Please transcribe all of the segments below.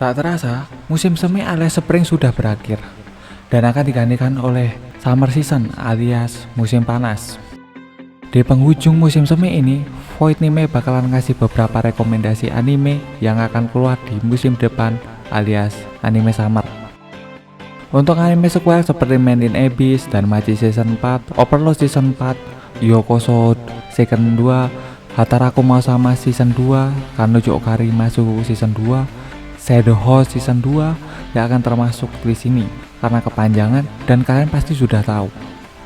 Tak terasa, musim semi alias spring sudah berakhir dan akan digantikan oleh summer season alias musim panas. Di penghujung musim semi ini, Void Anime bakalan ngasih beberapa rekomendasi anime yang akan keluar di musim depan alias anime summer. Untuk anime sequel seperti Made in Abyss dan Machi Season 4, Overlord Season 4, Yokoso Season 2, Hataraku Sama Season 2, Kanojo Karimasu Season 2, Shadow House Season 2 yang akan termasuk di sini karena kepanjangan dan kalian pasti sudah tahu.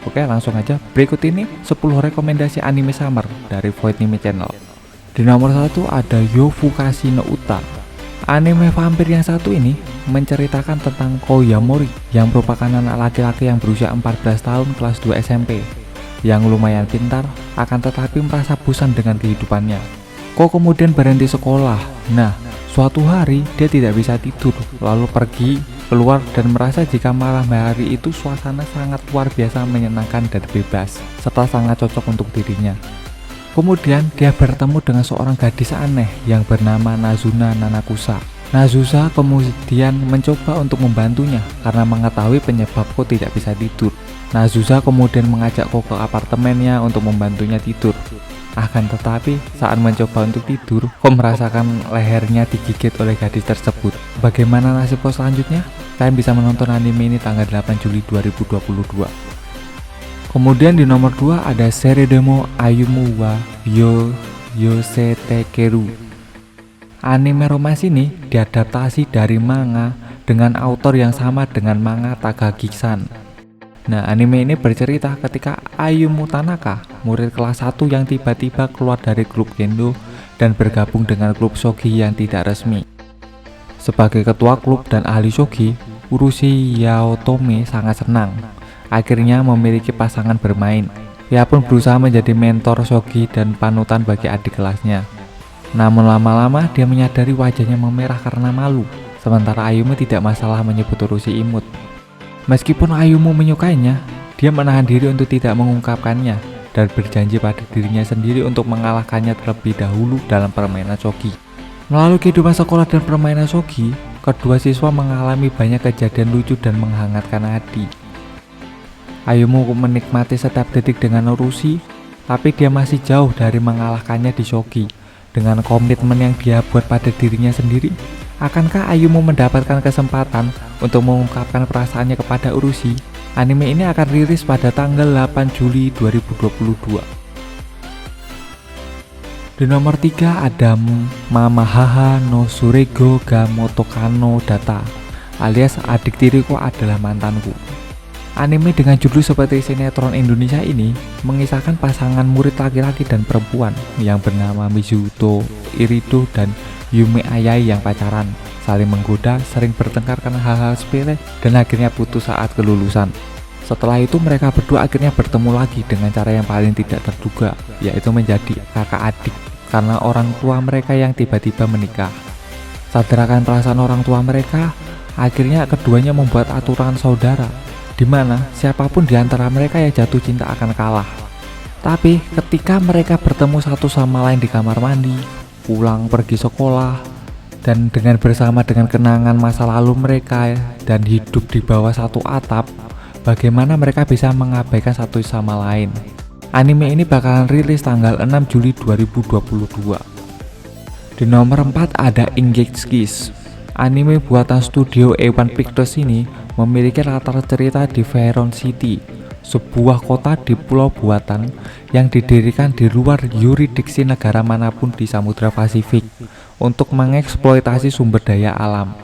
Oke, langsung aja. Berikut ini 10 rekomendasi anime summer dari Void Anime Channel. Di nomor 1 ada Yofukashi no Uta. Anime vampir yang satu ini menceritakan tentang Koyamori yang merupakan anak laki-laki yang berusia 14 tahun kelas 2 SMP yang lumayan pintar akan tetapi merasa bosan dengan kehidupannya. Kemudian berhenti sekolah. Nah, suatu hari dia tidak bisa tidur, lalu pergi keluar dan merasa jika malam hari itu suasana sangat luar biasa menyenangkan dan bebas, serta sangat cocok untuk dirinya. Kemudian dia bertemu dengan seorang gadis aneh yang bernama Nazuna Nanakusa. Nazusa kemudian mencoba untuk membantunya karena mengetahui penyebab kok tidak bisa tidur. Nazusa kemudian mengajak kok ke apartemennya untuk membantunya tidur. Akan tetapi saat mencoba untuk tidur, kok merasakan lehernya digigit oleh gadis tersebut. Bagaimana nasib kok selanjutnya? Kalian bisa menonton anime ini tanggal 8 Juli 2022. Kemudian di nomor 2 ada Seredemo Ayumu wa Yosetekeru. Anime romans ini diadaptasi dari manga dengan autor yang sama dengan manga Takagi-san. Nah, anime ini bercerita ketika Ayumu Tanaka, murid kelas 1 yang tiba-tiba keluar dari grup Gendo dan bergabung dengan klub shogi yang tidak resmi. Sebagai ketua klub dan ahli shogi, Urushi Yaotome sangat senang akhirnya memiliki pasangan bermain. Ia pun berusaha menjadi mentor shogi dan panutan bagi adik kelasnya. Namun lama-lama dia menyadari wajahnya memerah karena malu, sementara Ayumu tidak masalah menyebut Urushi imut. Meskipun Ayumu menyukainya, dia menahan diri untuk tidak mengungkapkannya dan berjanji pada dirinya sendiri untuk mengalahkannya terlebih dahulu dalam permainan shogi. Melalui kehidupan sekolah dan permainan shogi, kedua siswa mengalami banyak kejadian lucu dan menghangatkan hati. Ayumu menikmati setiap detik dengan Urushi, tapi dia masih jauh dari mengalahkannya di shogi. Dengan komitmen yang dia buat pada dirinya sendiri, akankah Ayumu mendapatkan kesempatan untuk mengungkapkan perasaannya kepada Urushi? Anime ini akan rilis pada tanggal 8 Juli 2022. Di nomor 3 ada Mamahaha no Surego ga Motokano Data alias Adik Tiriku Adalah Mantanku. Anime dengan judul seperti sinetron Indonesia ini mengisahkan pasangan murid laki-laki dan perempuan yang bernama Mizuto Irido dan Yume Ayai yang pacaran, saling menggoda, sering bertengkar karena hal-hal sepele dan akhirnya putus saat kelulusan. Setelah itu mereka berdua akhirnya bertemu lagi dengan cara yang paling tidak terduga, yaitu menjadi kakak adik karena orang tua mereka yang tiba-tiba menikah. Sadar akan perasaan orang tua mereka, akhirnya keduanya membuat aturan saudara di mana siapapun di antara mereka yang jatuh cinta akan kalah. Tapi ketika mereka bertemu satu sama lain di kamar mandi, pulang pergi sekolah, dan dengan bersama dengan kenangan masa lalu mereka dan hidup di bawah satu atap, bagaimana mereka bisa mengabaikan satu sama lain. Anime ini bakalan rilis tanggal 6 Juli 2022. Di nomor 4 ada Engage Kiss. Anime buatan studio A1 Pictures ini memiliki latar cerita di Veyron City, sebuah kota di pulau buatan yang didirikan di luar yurisdiksi negara manapun di Samudra Pasifik untuk mengeksploitasi sumber daya alam.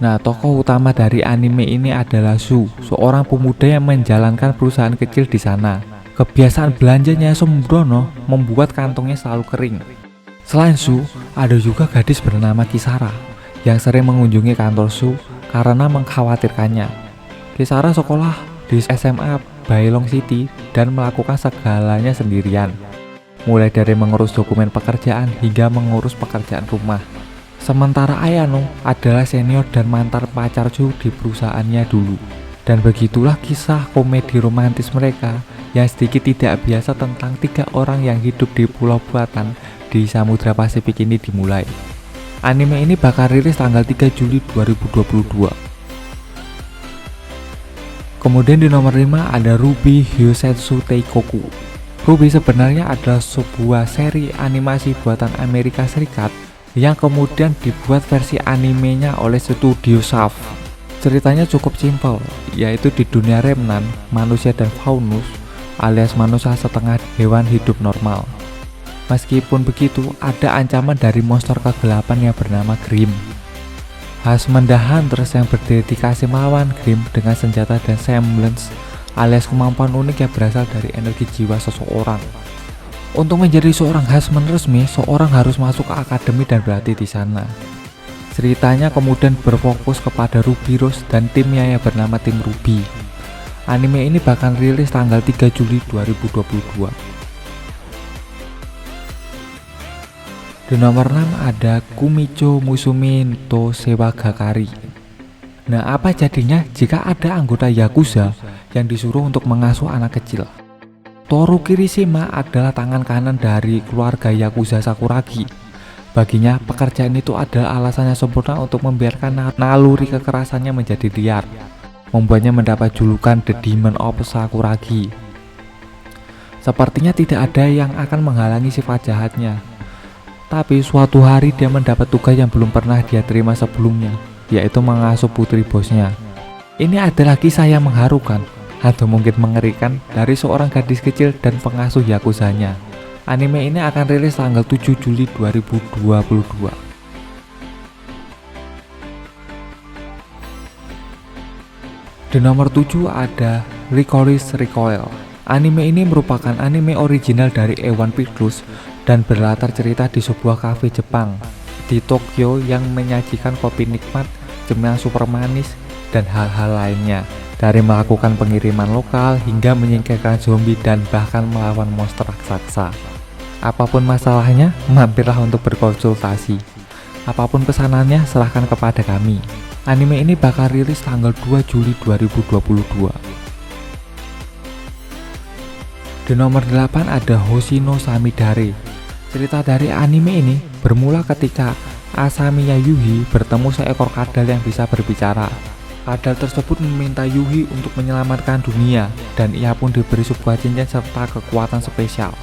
Nah, tokoh utama dari anime ini adalah Su, seorang pemuda yang menjalankan perusahaan kecil di sana. Kebiasaan belanjanya sembrono membuat kantongnya selalu kering. Selain Su, ada juga gadis bernama Kisara yang sering mengunjungi kantor Su karena mengkhawatirkannya. Kisara sekolah di SMA Bailong City dan melakukan segalanya sendirian, mulai dari mengurus dokumen pekerjaan hingga mengurus pekerjaan rumah. Sementara Ayano adalah senior dan mantan pacar Su di perusahaannya dulu. Dan begitulah kisah komedi romantis mereka yang sedikit tidak biasa tentang 3 orang yang hidup di pulau buatan di Samudra Pasifik ini dimulai. Anime ini bakal rilis tanggal 3 Juli 2022. Kemudian di nomor 5 ada Ruby Hyosetsu Teikoku. Ruby sebenarnya adalah sebuah seri animasi buatan Amerika Serikat yang kemudian dibuat versi animenya oleh studio Shaft. Ceritanya cukup simpel, yaitu di dunia remnan, manusia dan faunus alias manusia setengah hewan hidup normal. Meskipun begitu, ada ancaman dari monster kegelapan yang bernama Grimm. Husband the Hunters yang berdedikasi melawan Grimm dengan senjata dan semblance alias kemampuan unik yang berasal dari energi jiwa seseorang. Untuk menjadi seorang husband resmi, seorang harus masuk ke akademi dan berlatih di sana. Ceritanya kemudian berfokus kepada Ruby Rose dan timnya yang bernama tim Ruby. Anime ini bakal rilis tanggal 3 Juli 2022. Di nomor 6 ada Kumicho Musume to Sewagakari. Nah, apa jadinya jika ada anggota Yakuza yang disuruh untuk mengasuh anak kecil? Toru Kirishima adalah tangan kanan dari keluarga Yakuza Sakuragi. Baginya, pekerjaan itu adalah alasannya sempurna untuk membiarkan naluri kekerasannya menjadi liar, membuatnya mendapat julukan The Demon of Sakuragi. Sepertinya tidak ada yang akan menghalangi sifat jahatnya. Tapi suatu hari dia mendapat tugas yang belum pernah dia terima sebelumnya, yaitu mengasuh putri bosnya. Ini adalah kisah yang mengharukan atau mungkin mengerikan dari seorang gadis kecil dan pengasuh Yakuzanya. Anime ini akan rilis tanggal 7 Juli 2022. Di nomor 7 ada Lycoris Recoil. Anime ini merupakan anime original dari A1 Pictures dan berlatar cerita di sebuah kafe Jepang di Tokyo yang menyajikan kopi nikmat, cemilan super manis, dan hal-hal lainnya, dari melakukan pengiriman lokal hingga menyingkirkan zombie dan bahkan melawan monster raksasa. Apapun masalahnya, mampirlah untuk berkonsultasi. Apapun pesanannya, serahkan kepada kami. Anime ini bakal rilis tanggal 2 Juli 2022. Di nomor 8 ada Hoshino Samidare. Cerita dari anime ini bermula ketika Asamiya Yuhi bertemu seekor kadal yang bisa berbicara. Kadal tersebut meminta Yuhi untuk menyelamatkan dunia, dan ia pun diberi sebuah cincin serta kekuatan spesial.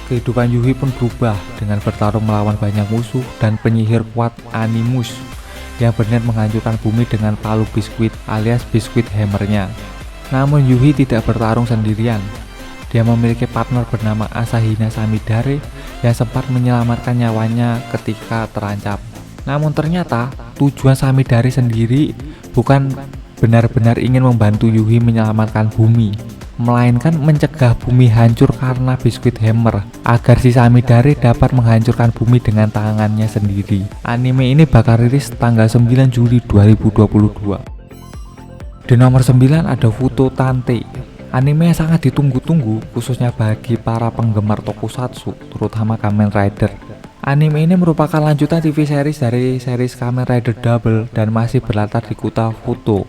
Kehidupan Yuhi pun berubah dengan bertarung melawan banyak musuh dan penyihir kuat Animus yang berniat menghancurkan bumi dengan palu biskuit alias biskuit hammernya. Namun Yuhi tidak bertarung sendirian. Dia memiliki partner bernama Asahina Samidare yang sempat menyelamatkan nyawanya ketika terancam. Namun ternyata tujuan Samidare sendiri bukan benar-benar ingin membantu Yuhi menyelamatkan bumi, melainkan mencegah bumi hancur karena biskuit hammer agar si Samidare dapat menghancurkan bumi dengan tangannya sendiri. Anime ini bakal rilis tanggal 9 Juli 2022. Di nomor 9 ada Futo Tante. Anime yang sangat ditunggu-tunggu khususnya bagi para penggemar tokusatsu, terutama Kamen Rider. Anime ini merupakan lanjutan TV series dari series Kamen Rider Double dan masih berlatar di kota Futo,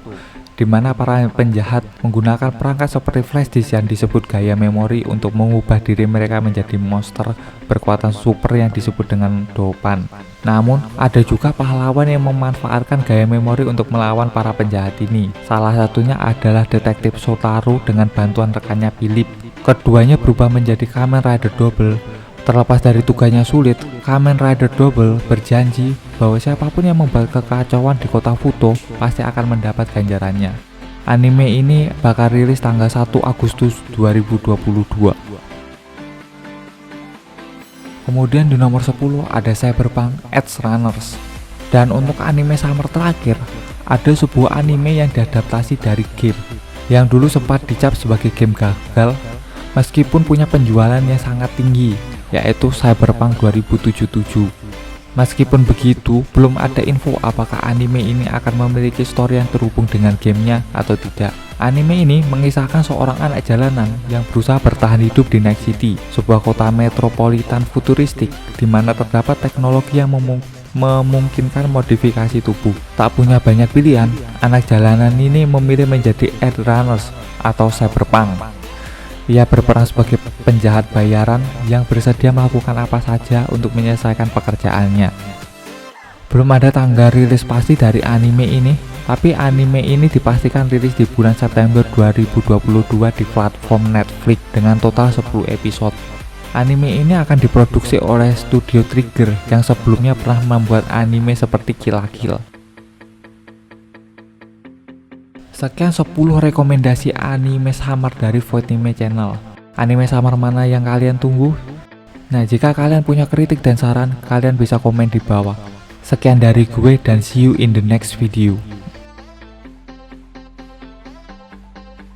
di mana para penjahat menggunakan perangkat seperti flash disk yang disebut gaya memori untuk mengubah diri mereka menjadi monster berkekuatan super yang disebut dengan Dopan. Namun, ada juga pahlawan yang memanfaatkan gaya memori untuk melawan para penjahat ini. Salah satunya adalah detektif Shotaro dengan bantuan rekannya Philip. Keduanya berubah menjadi Kamen Rider Double. Terlepas dari tugasnya sulit, Kamen Rider Double berjanji bahwa siapapun yang membuat kekacauan di kota Futo pasti akan mendapat ganjarannya. Anime ini bakal rilis tanggal 1 Agustus 2022. Kemudian di nomor 10 ada Cyberpunk Edge Runners. Dan untuk anime summer terakhir, ada sebuah anime yang diadaptasi dari game yang dulu sempat dicap sebagai game gagal meskipun punya penjualan yang sangat tinggi, yaitu Cyberpunk 2077. Meskipun begitu, belum ada info apakah anime ini akan memiliki story yang terhubung dengan gamenya atau tidak. Anime ini mengisahkan seorang anak jalanan yang berusaha bertahan hidup di Night City, sebuah kota metropolitan futuristik di mana terdapat teknologi yang memungkinkan modifikasi tubuh. Tak punya banyak pilihan, anak jalanan ini memilih menjadi Edge Runners atau Cyberpunk. Ia berperan sebagai penjahat bayaran yang bersedia melakukan apa saja untuk menyelesaikan pekerjaannya. Belum ada tanggal rilis pasti dari anime ini, tapi anime ini dipastikan rilis di bulan September 2022 di platform Netflix dengan total 10 episode. Anime ini akan diproduksi oleh Studio Trigger yang sebelumnya pernah membuat anime seperti Kill la Kill. Sekian 10 rekomendasi anime samar dari Voitime Channel. Anime samar mana yang kalian tunggu? Nah, jika kalian punya kritik dan saran, kalian bisa komen di bawah. Sekian dari gue dan see you in the next video.